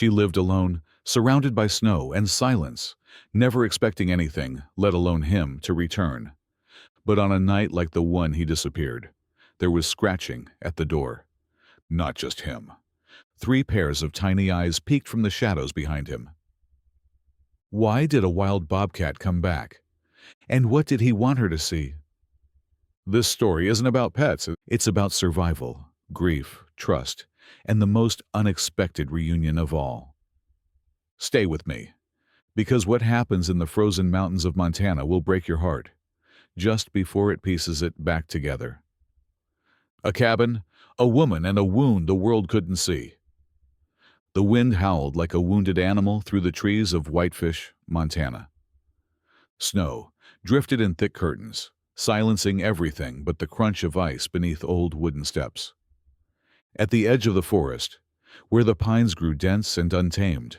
She lived alone, surrounded by snow and silence, never expecting anything, let alone him, to return. But on a night like the one he disappeared, there was scratching at the door. Not just him. 3 pairs of tiny eyes peeked from the shadows behind him. Why did a wild bobcat come back? And what did he want her to see? This story isn't about pets. It's about survival, grief, trust, and the most unexpected reunion of all. Stay with me, because what happens in the frozen mountains of Montana will break your heart, just before it pieces it back together. A cabin, a woman, and a wound the world couldn't see. The wind howled like a wounded animal through the trees of Whitefish, Montana. Snow drifted in thick curtains, silencing everything but the crunch of ice beneath old wooden steps. At the edge of the forest, where the pines grew dense and untamed,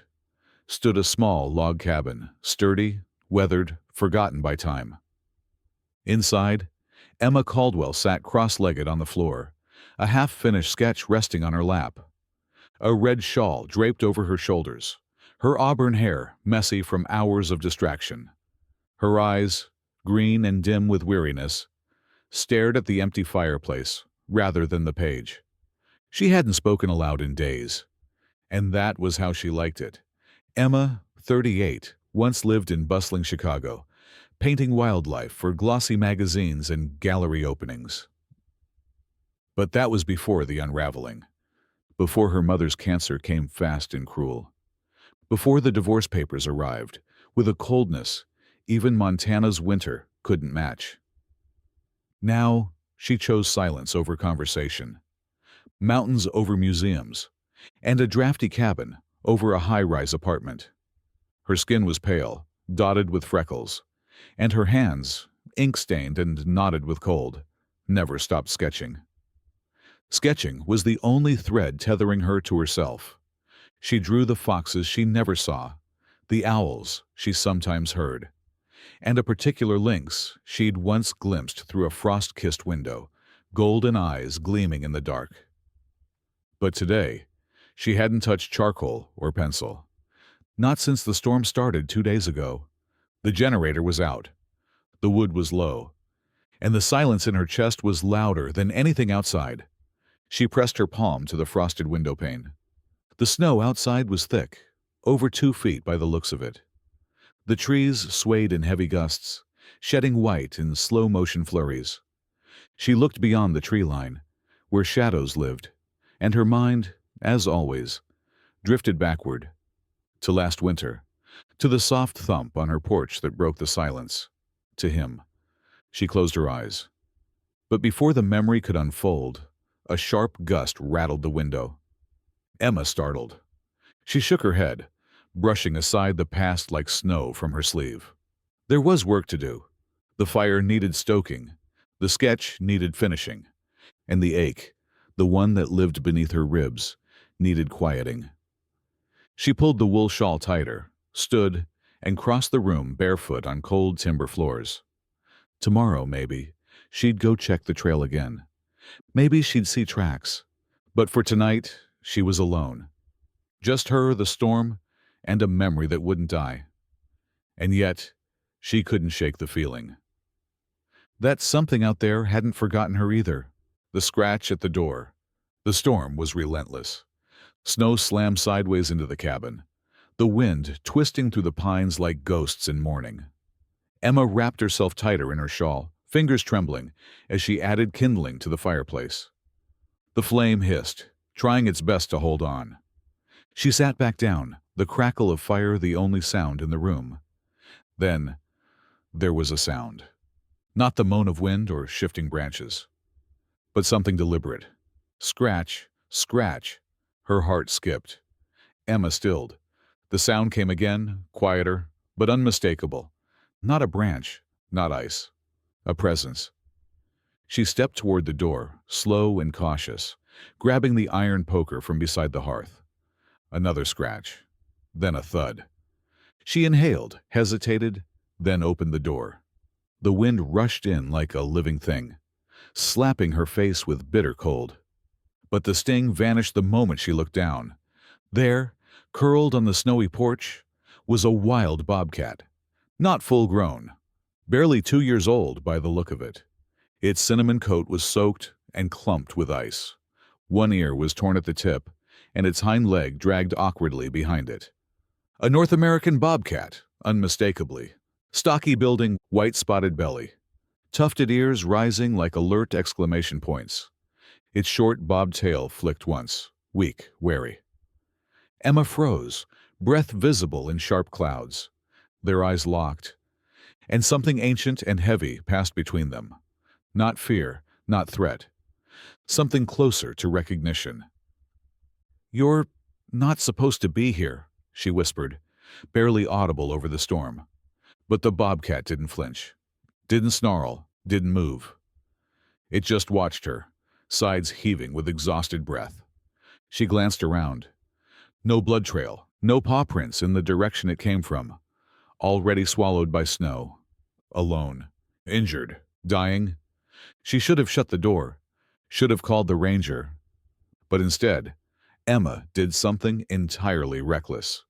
stood a small log cabin, sturdy, weathered, forgotten by time. Inside, Emma Caldwell sat cross-legged on the floor, a half-finished sketch resting on her lap. A red shawl draped over her shoulders, her auburn hair messy from hours of distraction. Her eyes, green and dim with weariness, stared at the empty fireplace rather than the page. She hadn't spoken aloud in days, and that was how she liked it. Emma, 38, once lived in bustling Chicago, painting wildlife for glossy magazines and gallery openings. But that was before the unraveling, before her mother's cancer came fast and cruel, before the divorce papers arrived, with a coldness even Montana's winter couldn't match. Now, she chose silence over conversation, mountains over museums, and a drafty cabin over a high-rise apartment. Her skin was pale, dotted with freckles, and her hands, ink-stained and knotted with cold, never stopped sketching. Sketching was the only thread tethering her to herself. She drew the foxes she never saw, the owls she sometimes heard, and a particular lynx she'd once glimpsed through a frost-kissed window, golden eyes gleaming in the dark. But today, she hadn't touched charcoal or pencil. Not since the storm started 2 days ago. The generator was out, the wood was low, and the silence in her chest was louder than anything outside. She pressed her palm to the frosted window pane. The snow outside was thick, over 2 feet by the looks of it. The trees swayed in heavy gusts, shedding white in slow-motion flurries. She looked beyond the tree line, where shadows lived, and her mind, as always, drifted backward, to last winter, to the soft thump on her porch that broke the silence, to him. She closed her eyes. But before the memory could unfold, a sharp gust rattled the window. Emma startled. She shook her head, brushing aside the past like snow from her sleeve. There was work to do. The fire needed stoking, the sketch needed finishing, and the ache, the one that lived beneath her ribs, needed quieting. She pulled the wool shawl tighter, stood, and crossed the room barefoot on cold timber floors. Tomorrow, maybe, she'd go check the trail again. Maybe she'd see tracks. But for tonight, she was alone. Just her, the storm, and a memory that wouldn't die. And yet, she couldn't shake the feeling. That something out there hadn't forgotten her either. The scratch at the door. The storm was relentless. Snow slammed sideways into the cabin, the wind twisting through the pines like ghosts in mourning. Emma wrapped herself tighter in her shawl, fingers trembling, as she added kindling to the fireplace. The flame hissed, trying its best to hold on. She sat back down, the crackle of fire the only sound in the room. Then, there was a sound. Not the moan of wind or shifting branches, but something deliberate. Scratch, scratch. Her heart skipped. Emma stilled. The sound came again, quieter, but unmistakable. Not a branch, not ice. A presence. She stepped toward the door, slow and cautious, grabbing the iron poker from beside the hearth. Another scratch. Then a thud. She inhaled, hesitated, then opened the door. The wind rushed in like a living thing, slapping her face with bitter cold. But the sting vanished the moment she looked down. There, Curled on the snowy porch was a wild bobcat, not full-grown, barely 2 years old by the look of it. Its cinnamon coat was soaked and clumped with ice. One ear was torn at the tip, and its hind leg dragged awkwardly behind it. A North American bobcat, unmistakably. Stocky building, white-spotted belly. Tufted ears rising like alert exclamation points. Its short bobbed tail flicked once, weak, wary. Emma froze, breath visible in sharp clouds. Their eyes locked, and something ancient and heavy passed between them. Not fear, not threat. Something closer to recognition. "You're not supposed to be here," she whispered, barely audible over the storm. But the bobcat didn't flinch, didn't snarl, didn't move. It just watched her, sides heaving with exhausted breath. She glanced around. No blood trail, no paw prints in the direction it came from. Already swallowed by snow. Alone. Injured. Dying. She should have shut the door. Should have called the ranger. But instead, Emma did something entirely reckless.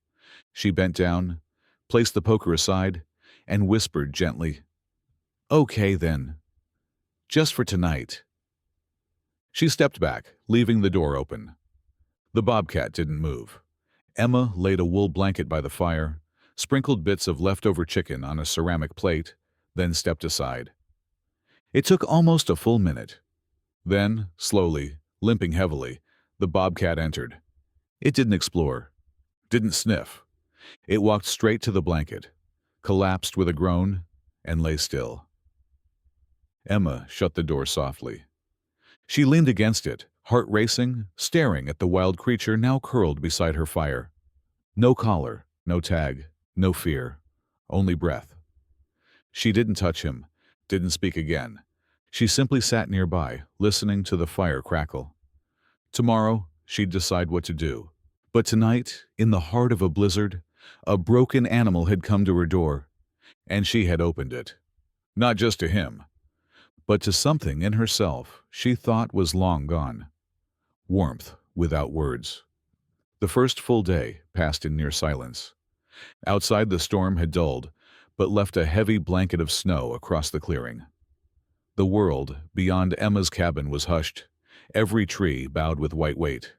She bent down, placed the poker aside, and whispered gently, "Okay then. Just for tonight." She stepped back, leaving the door open. The bobcat didn't move. Emma laid a wool blanket by the fire, sprinkled bits of leftover chicken on a ceramic plate, then stepped aside. It took almost a full minute. Then, slowly, limping heavily, the bobcat entered. It didn't explore, didn't sniff. It walked straight to the blanket, collapsed with a groan, and lay still. Emma shut the door softly. She leaned against it, heart racing, staring at the wild creature now curled beside her fire. No collar, no tag, no fear, only breath. She didn't touch him, didn't speak again. She simply sat nearby, listening to the fire crackle. Tomorrow, she'd decide what to do. But tonight, in the heart of a blizzard, a broken animal had come to her door, and she had opened it. Not just to him, but to something in herself she thought was long gone. Warmth without words. The first full day passed in near silence. Outside, the storm had dulled, but left a heavy blanket of snow across the clearing. The world beyond Emma's cabin was hushed, every tree bowed with white weight.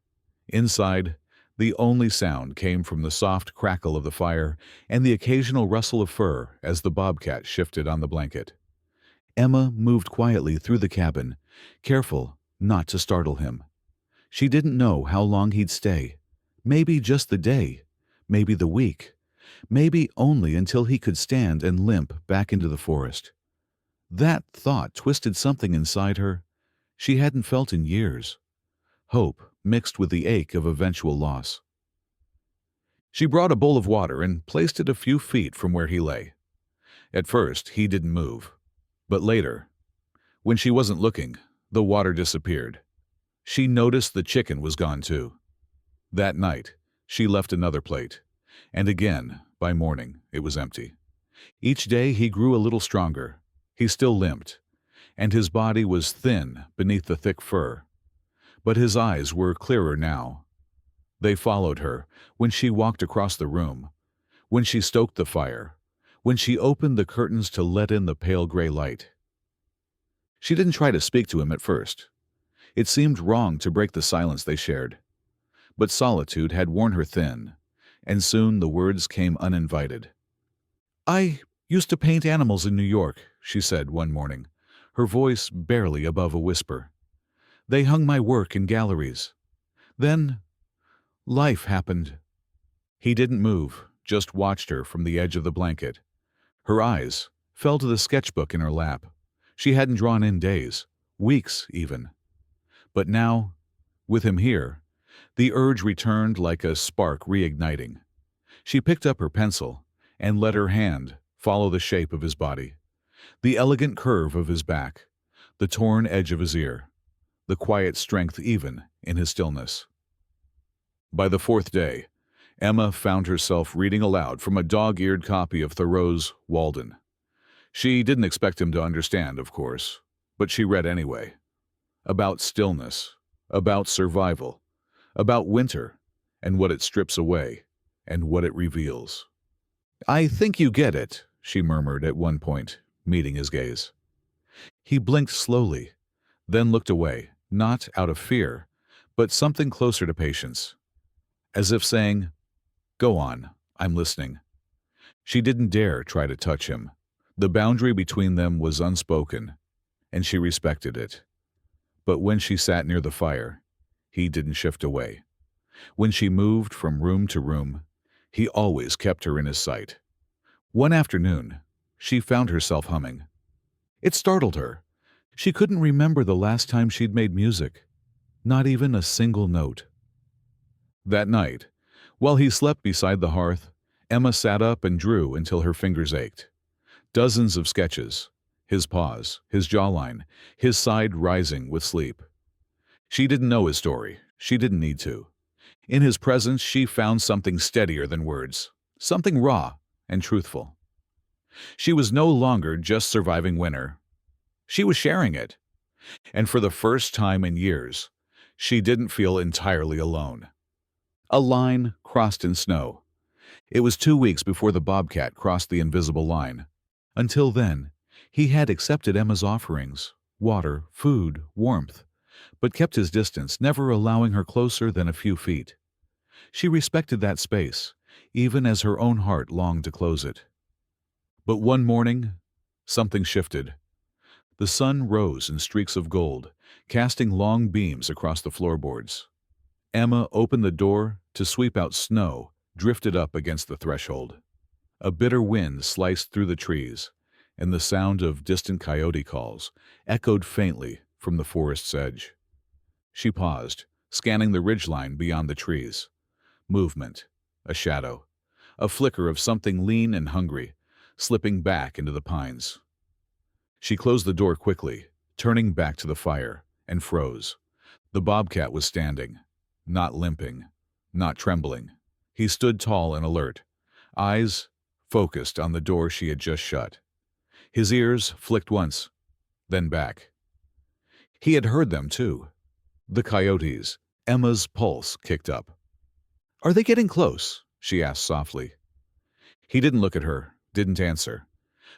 Inside, the only sound came from the soft crackle of the fire and the occasional rustle of fur as the bobcat shifted on the blanket. Emma moved quietly through the cabin, careful not to startle him. She didn't know how long he'd stay. Maybe just the day, maybe the week, maybe only until he could stand and limp back into the forest. That thought twisted something inside her she hadn't felt in years. Hope mixed with the ache of eventual loss. She brought a bowl of water and placed it a few feet from where he lay. At first, he didn't move. But later, when she wasn't looking, the water disappeared. She noticed the chicken was gone too. That night, she left another plate. And again, by morning, it was empty. Each day he grew a little stronger. He still limped, and his body was thin beneath the thick fur. But his eyes were clearer now. They followed her when she walked across the room, when she stoked the fire, when she opened the curtains to let in the pale gray light. She didn't try to speak to him at first. It seemed wrong to break the silence they shared. But solitude had worn her thin, and soon the words came uninvited. "I used to paint animals in New York," she said one morning, her voice barely above a whisper. "They hung my work in galleries. Then, life happened." He didn't move, just watched her from the edge of the blanket. Her eyes fell to the sketchbook in her lap. She hadn't drawn in days, weeks even. But now, with him here, the urge returned like a spark reigniting. She picked up her pencil and let her hand follow the shape of his body, the elegant curve of his back, the torn edge of his ear, the quiet strength even in his stillness. By the fourth day, Emma found herself reading aloud from a dog-eared copy of Thoreau's Walden. She didn't expect him to understand, of course, but she read anyway. About stillness, about survival, about winter, and what it strips away, and what it reveals. "I think you get it," she murmured at one point, meeting his gaze. He blinked slowly, then looked away, not out of fear, but something closer to patience, as if saying, "Go on, I'm listening." She didn't dare try to touch him. The boundary between them was unspoken, and she respected it. But when she sat near the fire, he didn't shift away. When she moved from room to room, he always kept her in his sight. One afternoon, she found herself humming. It startled her. She couldn't remember the last time she'd made music, not even a single note. That night, while he slept beside the hearth, Emma sat up and drew until her fingers ached. Dozens of sketches, his paws, his jawline, his side rising with sleep. She didn't know his story. She didn't need to. In his presence, she found something steadier than words, something raw and truthful. She was no longer just surviving winter. She was sharing it. And for the first time in years, she didn't feel entirely alone. A line crossed in snow. It was 2 weeks before the Bobcat crossed the invisible line. Until then, he had accepted Emma's offerings, water, food, warmth, but kept his distance, never allowing her closer than a few feet. She respected that space, even as her own heart longed to close it. But one morning, something shifted. The sun rose in streaks of gold, casting long beams across the floorboards. Emma opened the door to sweep out snow drifted up against the threshold. A bitter wind sliced through the trees, and the sound of distant coyote calls echoed faintly from the forest's edge. She paused, scanning the ridgeline beyond the trees. Movement, a shadow, a flicker of something lean and hungry, slipping back into the pines. She closed the door quickly, turning back to the fire, and froze. The bobcat was standing, not limping, not trembling. He stood tall and alert, eyes focused on the door she had just shut. His ears flicked once, then back. He had heard them, too. The coyotes. Emma's pulse kicked up. "Are they getting close?" she asked softly. He didn't look at her, didn't answer,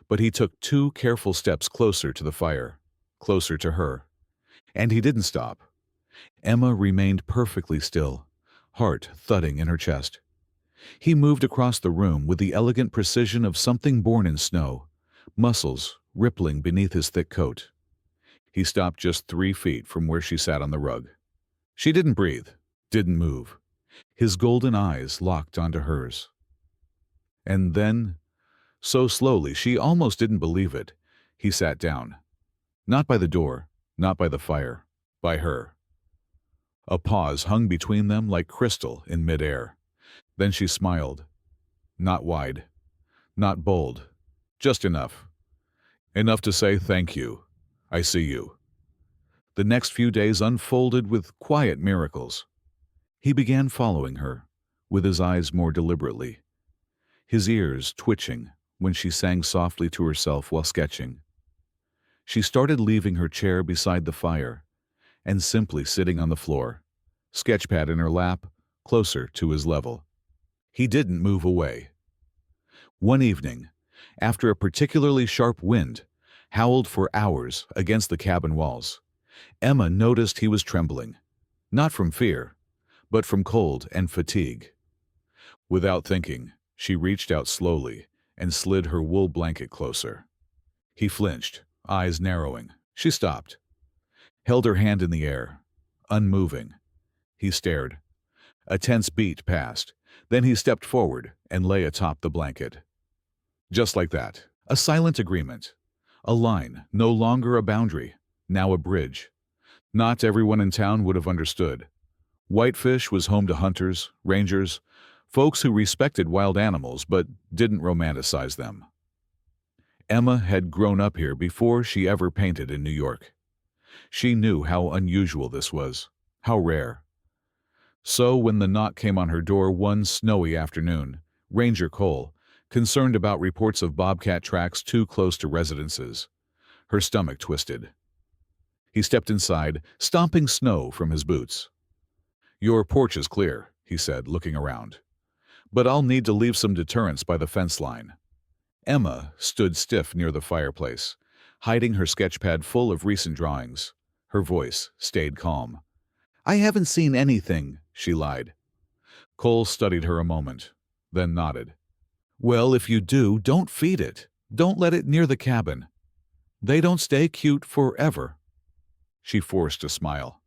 but he took 2 careful steps closer to the fire, closer to her. And he didn't stop. Emma remained perfectly still, heart thudding in her chest. He moved across the room with the elegant precision of something born in snow, muscles rippling beneath his thick coat. He stopped just 3 feet from where she sat on the rug. She didn't breathe, didn't move. His golden eyes locked onto hers. And then, so slowly she almost didn't believe it, he sat down. Not by the door, not by the fire, by her. A pause hung between them like crystal in midair. Then she smiled. Not wide, not bold, just enough. Enough to say thank you. I see you. The next few days unfolded with quiet miracles. He began following her, with his eyes more deliberately, his ears twitching when she sang softly to herself while sketching. She started leaving her chair beside the fire and simply sitting on the floor, sketchpad in her lap, closer to his level. He didn't move away. One evening, after a particularly sharp wind howled for hours against the cabin walls, Emma noticed he was trembling, not from fear, but from cold and fatigue. Without thinking, she reached out slowly and slid her wool blanket closer. He flinched, eyes narrowing. She stopped, held her hand in the air, unmoving. He stared. A tense beat passed. Then he stepped forward and lay atop the blanket. Just like that, a silent agreement. A line, no longer a boundary, now a bridge. Not everyone in town would have understood. Whitefish was home to hunters, rangers, folks who respected wild animals but didn't romanticize them. Emma had grown up here before she ever painted in New York. She knew how unusual this was, how rare. So when the knock came on her door one snowy afternoon, Ranger Cole, concerned about reports of bobcat tracks too close to residences, her stomach twisted. He stepped inside, stomping snow from his boots. "Your porch is clear," he said, looking around. "But I'll need to leave some deterrence by the fence line." Emma stood stiff near the fireplace, hiding her sketchpad full of recent drawings. Her voice stayed calm. "I haven't seen anything," she lied. Cole studied her a moment, then nodded. "Well, if you do, don't feed it. Don't let it near the cabin. They don't stay cute forever." She forced a smile.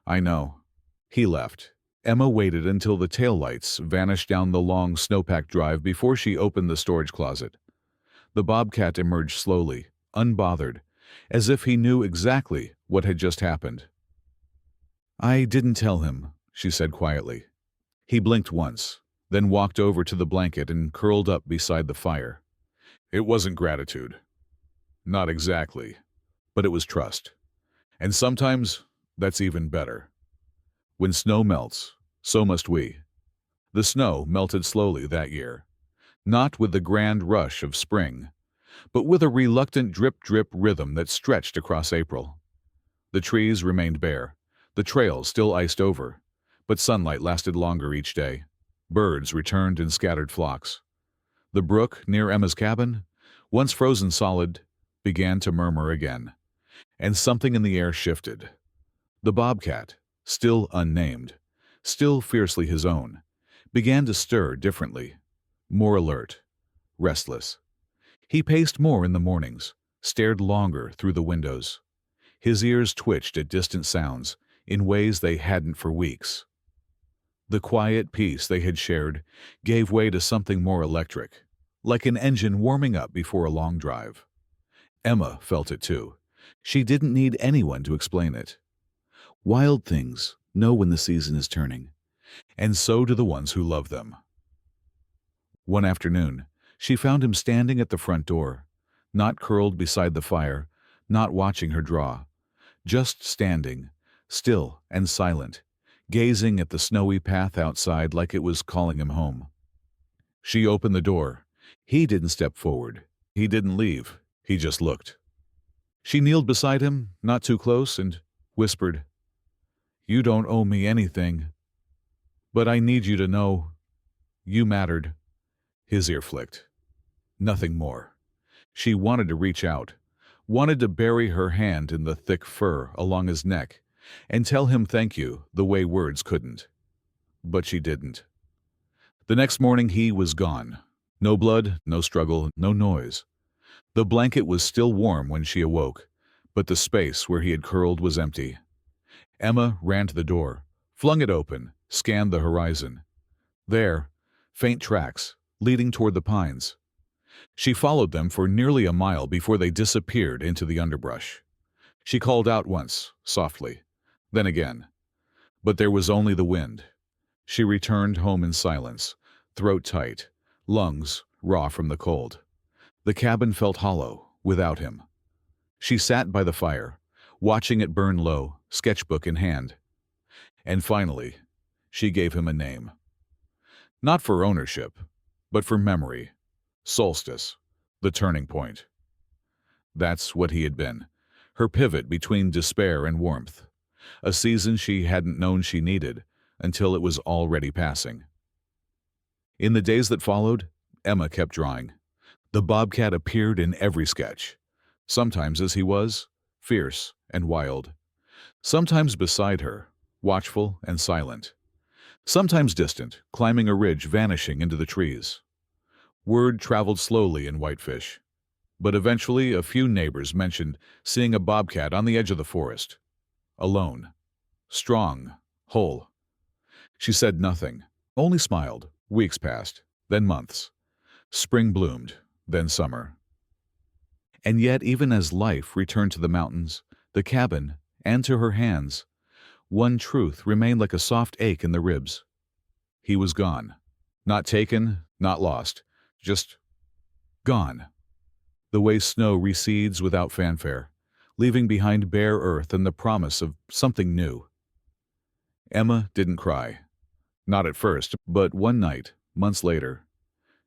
"I know." He left. Emma waited until the taillights vanished down the long snowpacked drive before she opened the storage closet. The bobcat emerged slowly, unbothered, as if he knew exactly what had just happened. "I didn't tell him," she said quietly. He blinked once, then walked over to the blanket and curled up beside the fire. It wasn't gratitude. Not exactly. But it was trust. And sometimes that's even better. When snow melts, so must we. The snow melted slowly that year, not with the grand rush of spring, but with a reluctant drip-drip rhythm that stretched across April. The trees remained bare, the trails still iced over, but sunlight lasted longer each day. Birds returned in scattered flocks. The brook near Emma's cabin, once frozen solid, began to murmur again, and something in the air shifted. The bobcat, still unnamed, still fiercely his own, began to stir differently, more alert, restless. He paced more in the mornings, stared longer through the windows. His ears twitched at distant sounds in ways they hadn't for weeks. The quiet peace they had shared gave way to something more electric, like an engine warming up before a long drive. Emma felt it too. She didn't need anyone to explain it. Wild things know when the season is turning, and so do the ones who love them. One afternoon, she found him standing at the front door, not curled beside the fire, not watching her draw, just standing, still and silent, gazing at the snowy path outside like it was calling him home. She opened the door. He didn't step forward. He didn't leave. He just looked. She kneeled beside him, not too close, and whispered, "You don't owe me anything, but I need you to know you mattered." His ear flicked. Nothing more. She wanted to reach out, wanted to bury her hand in the thick fur along his neck and tell him thank you the way words couldn't. But she didn't. The next morning he was gone. No blood, no struggle, no noise. The blanket was still warm when she awoke, but the space where he had curled was empty. Emma ran to the door, flung it open, scanned the horizon. There, faint tracks, leading toward the pines. She followed them for nearly a mile before they disappeared into the underbrush. She called out once, softly, then again. But there was only the wind. She returned home in silence, throat tight, lungs raw from the cold. The cabin felt hollow, without him. She sat by the fire, watching it burn low, sketchbook in hand. And finally, she gave him a name. Not for ownership, but for memory. Solstice, the turning point. That's what he had been, her pivot between despair and warmth. A season she hadn't known she needed until it was already passing. In the days that followed, Emma kept drawing. The bobcat appeared in every sketch, sometimes as he was, fierce and wild. Sometimes beside her, watchful and silent. Sometimes distant, climbing a ridge, vanishing into the trees. Word traveled slowly in Whitefish, but eventually a few neighbors mentioned seeing a bobcat on the edge of the forest. Alone. Strong. Whole. She said nothing, only smiled. Weeks passed, then months. Spring bloomed, then summer. And yet, even as life returned to the mountains, the cabin, and to her hands, one truth remained like a soft ache in the ribs. He was gone. Not taken, not lost. Just gone. The way snow recedes without fanfare, leaving behind bare earth and the promise of something new. Emma didn't cry. Not at first, but one night, months later,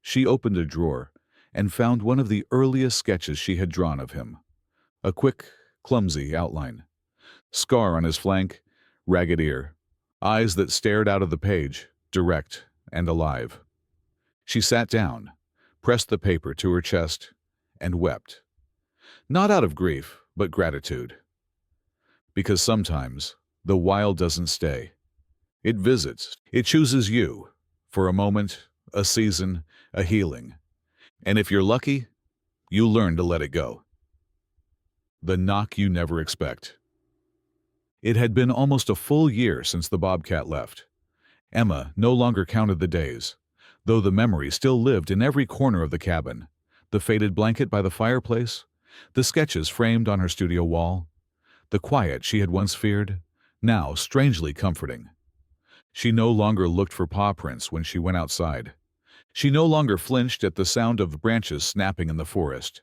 she opened a drawer and found one of the earliest sketches she had drawn of him. A quick, clumsy outline. Scar on his flank, ragged ear, eyes that stared out of the page, direct and alive. She sat down, pressed the paper to her chest, and wept. Not out of grief, but gratitude. Because sometimes the wild doesn't stay. It visits. It chooses you for a moment, a season, a healing. And if you're lucky, you learn to let it go. The knock you never expect. It had been almost a full year since the bobcat left. Emma no longer counted the days, though the memory still lived in every corner of the cabin. The faded blanket by the fireplace, the sketches framed on her studio wall, the quiet she had once feared, now strangely comforting. She no longer looked for paw prints when she went outside. She no longer flinched at the sound of branches snapping in the forest.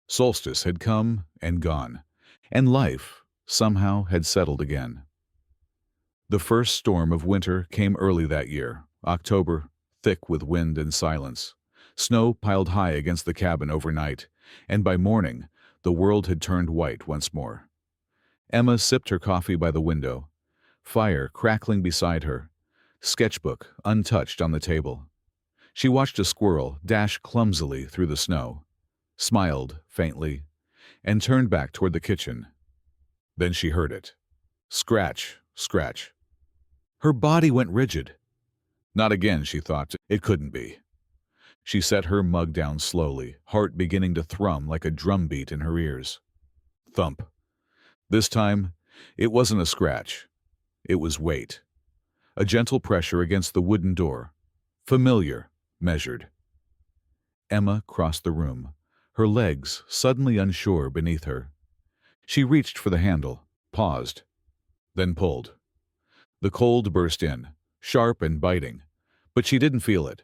Solstice had come and gone, and life, somehow, had settled again. The first storm of winter came early that year, October, thick with wind and silence. Snow piled high against the cabin overnight, and by morning, the world had turned white once more. Emma sipped her coffee by the window, fire crackling beside her, sketchbook untouched on the table. She watched a squirrel dash clumsily through the snow, smiled faintly, and turned back toward the kitchen. Then she heard it. Scratch, scratch. Her body went rigid. Not again, she thought. It couldn't be. She set her mug down slowly, heart beginning to thrum like a drumbeat in her ears. Thump. This time, it wasn't a scratch. It was weight. A gentle pressure against the wooden door. Familiar, measured. Emma crossed the room, her legs suddenly unsure beneath her. She reached for the handle, paused, then pulled. The cold burst in, sharp and biting, but she didn't feel it,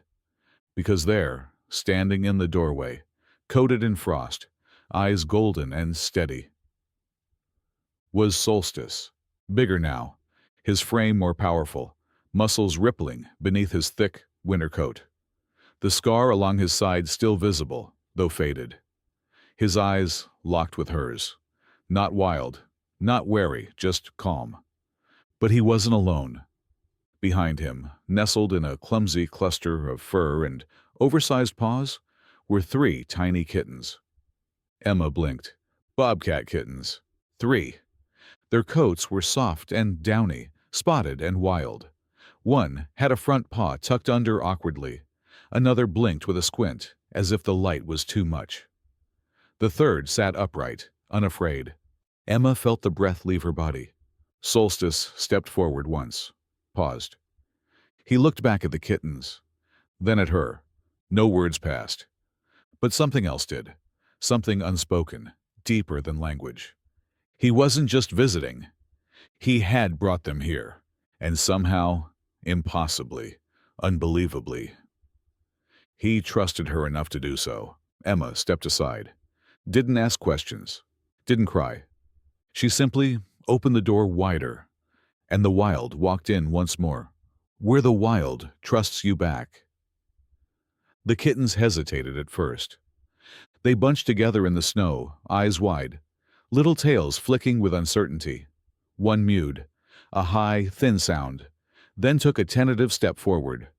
because there, standing in the doorway, coated in frost, eyes golden and steady, was Solstice, bigger now, his frame more powerful, muscles rippling beneath his thick winter coat. The scar along his side still visible, though faded. His eyes locked with hers, not wild, not wary, just calm. But he wasn't alone. Behind him, nestled in a clumsy cluster of fur and oversized paws, were 3 tiny kittens. Emma blinked. Bobcat kittens. 3. Their coats were soft and downy, spotted and wild. One had a front paw tucked under awkwardly. Another blinked with a squint, as if the light was too much. The third sat upright, unafraid. Emma felt the breath leave her body. Solstice stepped forward once, paused. He looked back at the kittens, then at her. No words passed. But something else did, something unspoken, deeper than language. He wasn't just visiting. He had brought them here, and somehow, impossibly, unbelievably, he trusted her enough to do so. Emma stepped aside, didn't ask questions, didn't cry. She simply opened the door wider, and the wild walked in once more, where the wild trusts you back. The kittens hesitated at first. They bunched together in the snow, eyes wide, little tails flicking with uncertainty. One mewed, a high, thin sound, then took a tentative step forward.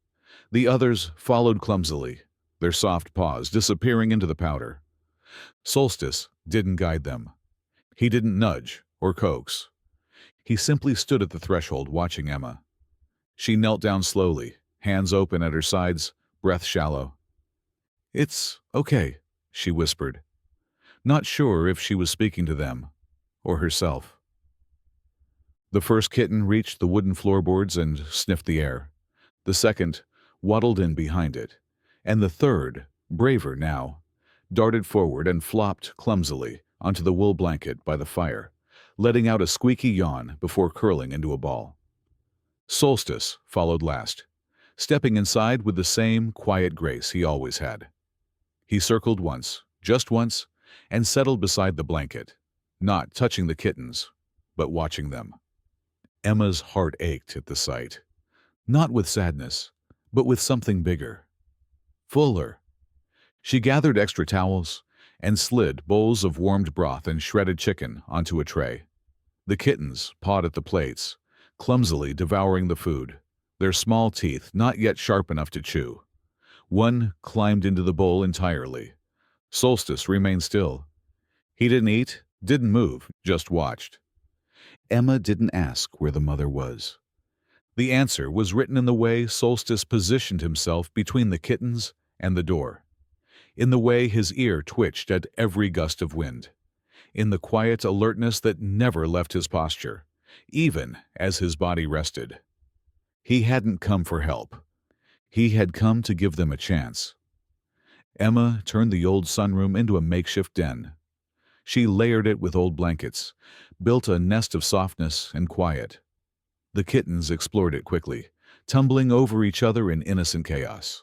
The others followed clumsily, their soft paws disappearing into the powder. Solstice didn't guide them. He didn't nudge or coax. He simply stood at the threshold watching Emma. She knelt down slowly, hands open at her sides, breath shallow. "It's okay," she whispered, not sure if she was speaking to them or herself. The first kitten reached the wooden floorboards and sniffed the air. The second waddled in behind it, and the third, braver now, darted forward and flopped clumsily onto the wool blanket by the fire, letting out a squeaky yawn before curling into a ball. Solstice followed last, stepping inside with the same quiet grace he always had. He circled once, just once, and settled beside the blanket, not touching the kittens, but watching them. Emma's heart ached at the sight, not with sadness, but with something bigger, fuller. She gathered extra towels and slid bowls of warmed broth and shredded chicken onto a tray. The kittens pawed at the plates, clumsily devouring the food, their small teeth not yet sharp enough to chew. One climbed into the bowl entirely. Solstice remained still. He didn't eat, didn't move, just watched. Emma didn't ask where the mother was. The answer was written in the way Solstice positioned himself between the kittens and the door, in the way his ear twitched at every gust of wind, in the quiet alertness that never left his posture, even as his body rested. He hadn't come for help. He had come to give them a chance. Emma turned the old sunroom into a makeshift den. She layered it with old blankets, built a nest of softness and quiet. The kittens explored it quickly, tumbling over each other in innocent chaos.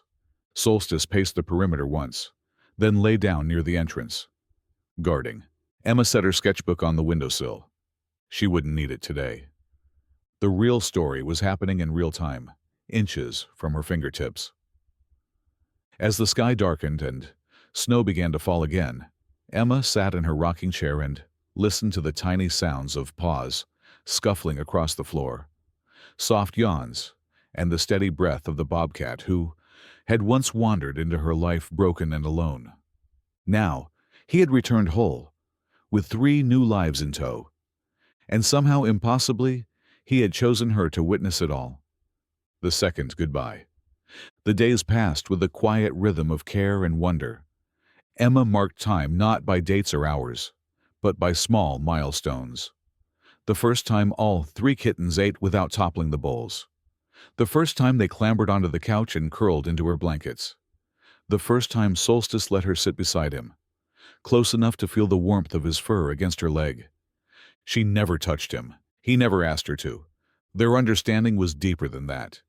Solstice paced the perimeter once, then lay down near the entrance, guarding. Emma set her sketchbook on the windowsill. She wouldn't need it today. The real story was happening in real time, inches from her fingertips. As the sky darkened and snow began to fall again, Emma sat in her rocking chair and listened to the tiny sounds of paws scuffling across the floor, soft yawns, and the steady breath of the bobcat who had once wandered into her life broken and alone. Now, he had returned whole, with 3 new lives in tow, and somehow impossibly, he had chosen her to witness it all. The second goodbye. The days passed with a quiet rhythm of care and wonder. Emma marked time not by dates or hours, but by small milestones. The first time all 3 kittens ate without toppling the bowls. The first time they clambered onto the couch and curled into her blankets. The first time Solstice let her sit beside him, close enough to feel the warmth of his fur against her leg. She never touched him. He never asked her to. Their understanding was deeper than that.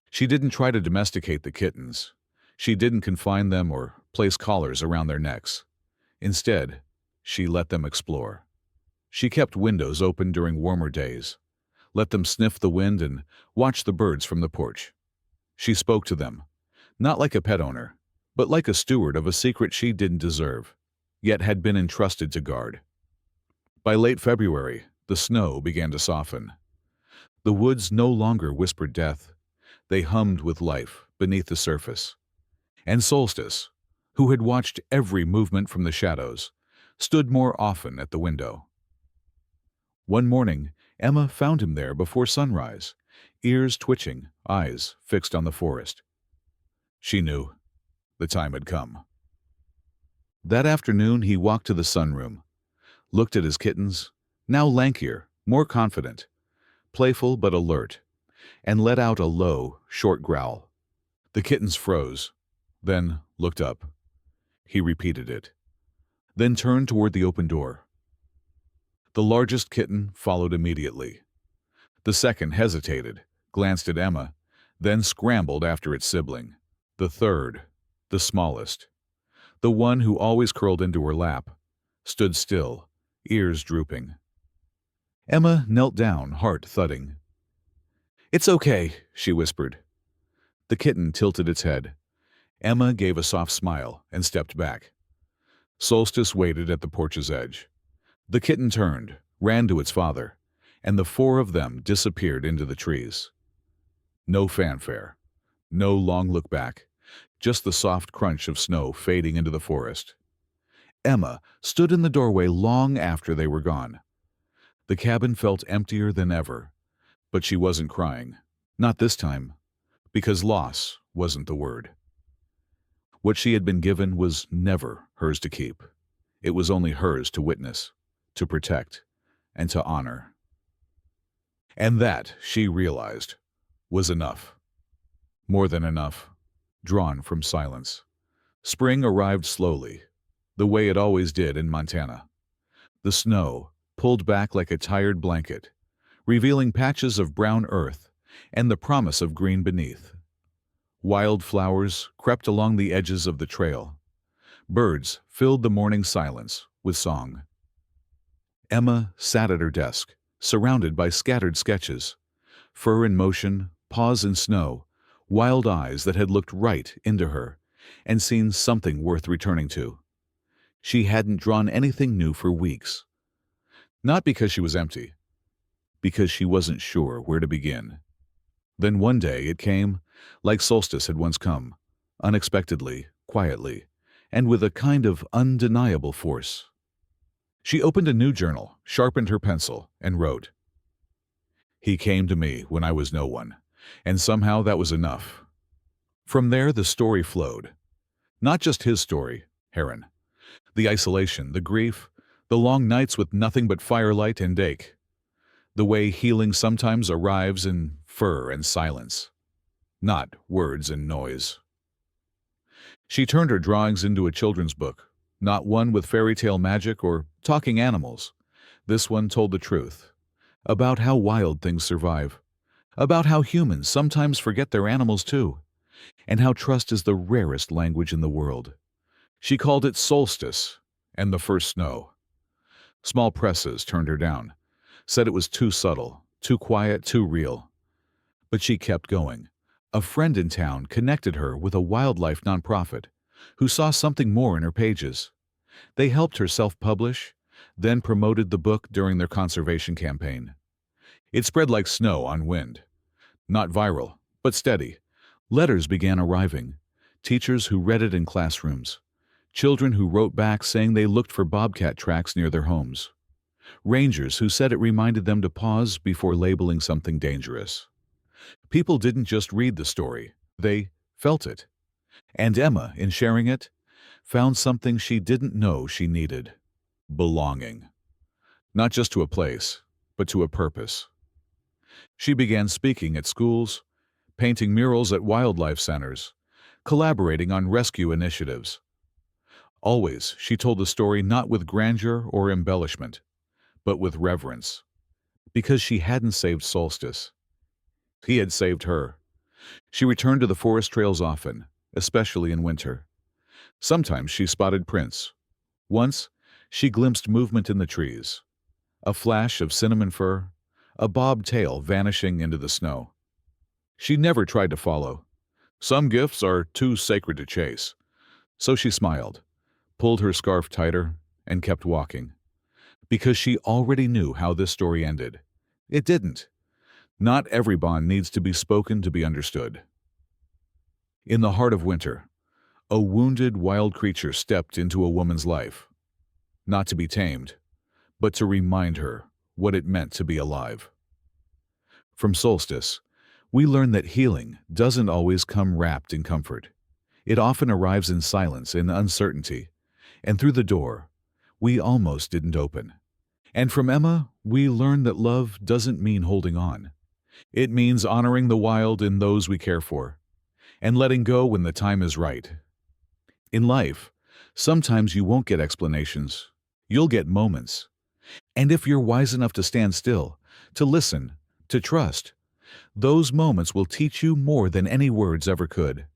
She didn't try to domesticate the kittens. She didn't confine them or place collars around their necks. Instead, she let them explore. She kept windows open during warmer days, let them sniff the wind and watch the birds from the porch. She spoke to them, not like a pet owner, but like a steward of a secret she didn't deserve, yet had been entrusted to guard. By late February, the snow began to soften. The woods no longer whispered death. They hummed with life beneath the surface. And Solstice, who had watched every movement from the shadows, stood more often at the window. One morning, Emma found him there before sunrise, ears twitching, eyes fixed on the forest. She knew the time had come. That afternoon, he walked to the sunroom, looked at his kittens, now lankier, more confident, playful but alert, and let out a low, short growl. The kittens froze, then looked up. He repeated it, then turned toward the open door. The largest kitten followed immediately. The second hesitated, glanced at Emma, then scrambled after its sibling. The third, the smallest, the one who always curled into her lap, stood still, ears drooping. Emma knelt down, heart thudding. "It's okay," she whispered. The kitten tilted its head. Emma gave a soft smile and stepped back. Solstice waited at the porch's edge. The kitten turned, ran to its father, and the 4 of them disappeared into the trees. No fanfare, no long look back, just the soft crunch of snow fading into the forest. Emma stood in the doorway long after they were gone. The cabin felt emptier than ever, but she wasn't crying. Not this time, because loss wasn't the word. What she had been given was never hers to keep. It was only hers to witness, to protect, and to honor. And that, she realized, was enough. More than enough, drawn from silence. Spring arrived slowly, the way it always did in Montana. The snow pulled back like a tired blanket, revealing patches of brown earth and the promise of green beneath. Wild flowers crept along the edges of the trail. Birds filled the morning silence with song. Emma sat at her desk, surrounded by scattered sketches, fur in motion, paws in snow, wild eyes that had looked right into her and seen something worth returning to. She hadn't drawn anything new for weeks. Not because she was empty, because she wasn't sure where to begin. Then one day it came, like solstice had once come, unexpectedly, quietly, and with a kind of undeniable force. She opened a new journal, sharpened her pencil, and wrote, "He came to me when I was no one, and somehow that was enough." From there the story flowed. Not just his story, Heron. The isolation, the grief, the long nights with nothing but firelight and ache. The way healing sometimes arrives in fur and silence, not words and noise. She turned her drawings into a children's book, not one with fairy tale magic or talking animals. This one told the truth, about how wild things survive, about how humans sometimes forget their animals too, and how trust is the rarest language in the world. She called it Solstice and the First Snow. Small presses turned her down, said it was too subtle, too quiet, too real. But she kept going. A friend in town connected her with a wildlife nonprofit who saw something more in her pages. They helped her self-publish, then promoted the book during their conservation campaign. It spread like snow on wind. Not viral, but steady. Letters began arriving. Teachers who read it in classrooms. Children who wrote back saying they looked for bobcat tracks near their homes. Rangers who said it reminded them to pause before labeling something dangerous. People didn't just read the story, they felt it. And Emma, in sharing it, found something she didn't know she needed: belonging. Not just to a place, but to a purpose. She began speaking at schools, painting murals at wildlife centers, collaborating on rescue initiatives. Always, she told the story not with grandeur or embellishment, but with reverence. Because she hadn't saved Solstice. He had saved her. She returned to the forest trails often, especially in winter. Sometimes she spotted prints. Once, she glimpsed movement in the trees. A flash of cinnamon fur, a bobtail vanishing into the snow. She never tried to follow. Some gifts are too sacred to chase. So she smiled, pulled her scarf tighter, and kept walking. Because she already knew how this story ended. It didn't. Not every bond needs to be spoken to be understood. In the heart of winter, a wounded wild creature stepped into a woman's life. Not to be tamed, but to remind her what it meant to be alive. From Solstice, we learn that healing doesn't always come wrapped in comfort. It often arrives in silence and uncertainty, and through the door we almost didn't open. And from Emma, we learn that love doesn't mean holding on. It means honoring the wild in those we care for, and letting go when the time is right. In life, sometimes you won't get explanations. You'll get moments. And if you're wise enough to stand still, to listen, to trust, those moments will teach you more than any words ever could.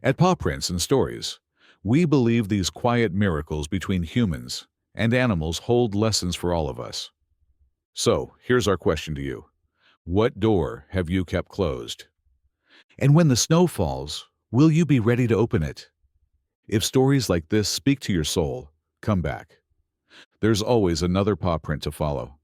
At Paw Prints and Stories, we believe these quiet miracles between humans and animals hold lessons for all of us. So, here's our question to you. What door have you kept closed? And when the snow falls, will you be ready to open it? If stories like this speak to your soul, come back. There's always another paw print to follow.